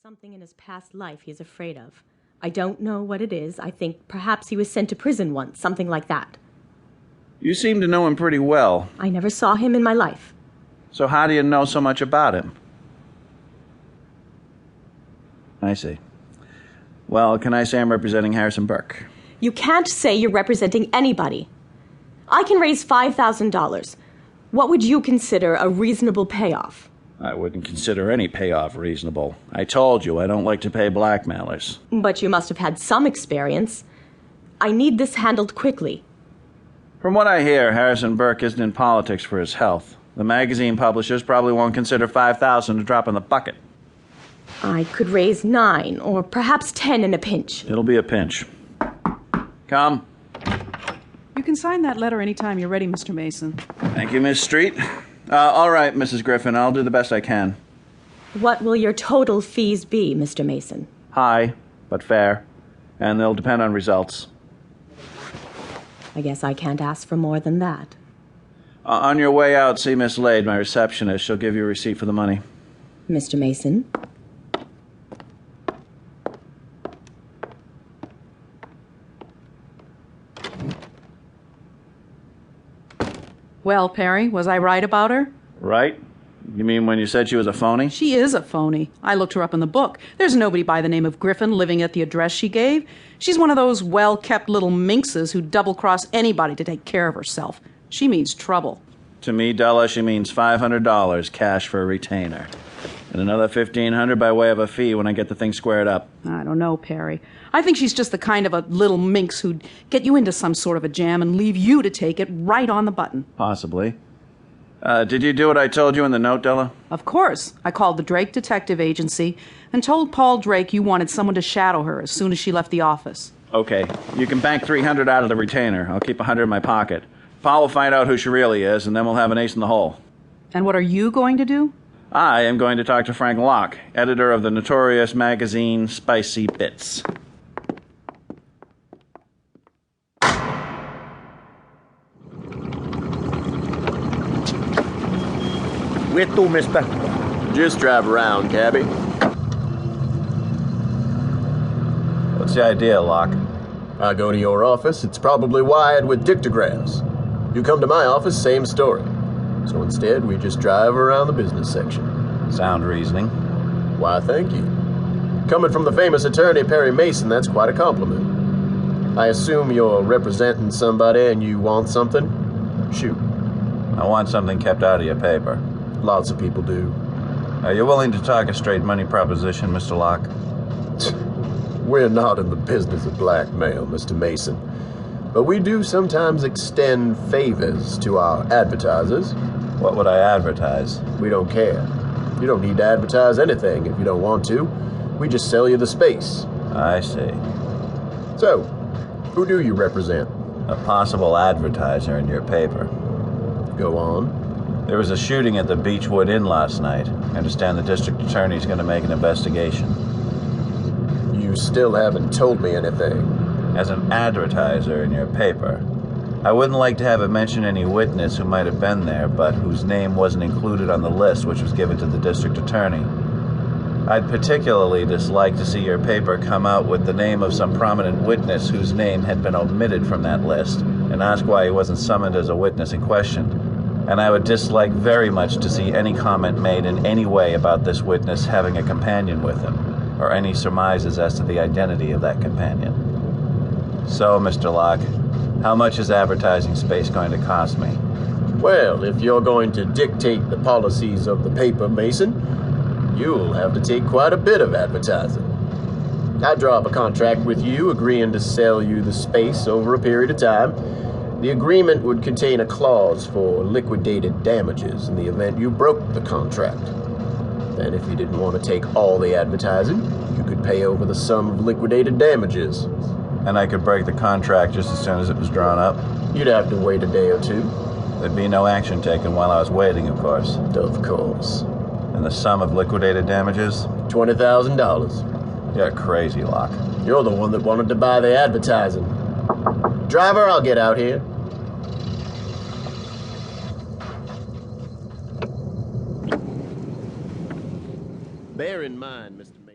Something in his past life he's afraid of. I don't know what it is. I think perhaps he was sent to prison once, something like that. You seem to know him pretty well. I never saw him in my life. So how do you know so much about him? I see. Well, can I say I'm representing Harrison Burke? You can't say you're representing anybody. I can raise $5,000. What would you consider a reasonable payoff? I wouldn't consider any payoff reasonable. I told you I don't like to pay blackmailers. But you must have had some experience. I need this handled quickly. From what I hear, Harrison Burke isn't in politics for his health. The magazine publishers probably won't consider $5,000 a drop in the bucket. I could raise 9 or perhaps 10 in a pinch. It'll be a pinch. Come. You can sign that letter anytime you're ready, Mr. Mason. Thank you, Miss Street. All right, Mrs. Griffin, I'll do the best I can. What will your total fees be, Mr. Mason? High, but fair. And they'll depend on results. I guess I can't ask for more than that. On your way out, see Miss Lade, my receptionist. She'll give you a receipt for the money. Mr. Mason? Well, Perry, was I right about her? Right? You mean when you said she was a phony? She is a phony. I looked her up in the book. There's nobody by the name of Griffin living at the address she gave. She's one of those well-kept little minxes who double-cross anybody to take care of herself. She means trouble. To me, Della, she means $500 cash for a retainer. And another $1,500 by way of a fee when I get the thing squared up. I don't know, Perry. I think she's just the kind of a little minx who'd get you into some sort of a jam and leave you to take it right on the button. Possibly. Did you do what I told you in the note, Della? Of course. I called the Drake Detective Agency and told Paul Drake you wanted someone to shadow her as soon as she left the office. Okay. You can bank $300 out of the retainer. I'll keep $100 in my pocket. Paul will find out who she really is, and then we'll have an ace in the hole. And what are you going to do? I am going to talk to Frank Locke, editor of the notorious magazine Spicy Bits. Where to, mister? Just drive around, cabby. What's the idea, Locke? I go to your office, it's probably wired with dictographs. You come to my office, same story. So instead, we just drive around the business section. Sound reasoning. Why, thank you. Coming from the famous attorney Perry Mason, that's quite a compliment. I assume you're representing somebody and you want something? Shoot. I want something kept out of your paper. Lots of people do. Are you willing to talk a straight money proposition, Mr. Locke? We're not in the business of blackmail, Mr. Mason. But we do sometimes extend favors to our advertisers. What would I advertise? We don't care. You don't need to advertise anything if you don't want to. We just sell you the space. I see. So, who do you represent? A possible advertiser in your paper. Go on. There was a shooting at the Beechwood Inn last night. I understand the district attorney's going to make an investigation. You still haven't told me anything. As an advertiser in your paper, I wouldn't like to have it mention any witness who might have been there, but whose name wasn't included on the list which was given to the district attorney. I'd particularly dislike to see your paper come out with the name of some prominent witness whose name had been omitted from that list, and ask why he wasn't summoned as a witness and questioned. And I would dislike very much to see any comment made in any way about this witness having a companion with him, or any surmises as to the identity of that companion. So, Mr. Locke, how much is advertising space going to cost me? Well, if you're going to dictate the policies of the paper, Mason, you'll have to take quite a bit of advertising. I draw up a contract with you, agreeing to sell you the space over a period of time. The agreement would contain a clause for liquidated damages in the event you broke the contract. Then, if you didn't want to take all the advertising, you could pay over the sum of liquidated damages. And I could break the contract just as soon as it was drawn up? You'd have to wait a day or two. There'd be no action taken while I was waiting, of course. Of course. And the sum of liquidated damages? $20,000. You're crazy, Locke. You're the one that wanted to buy the advertising. Driver, I'll get out here. Bear in mind,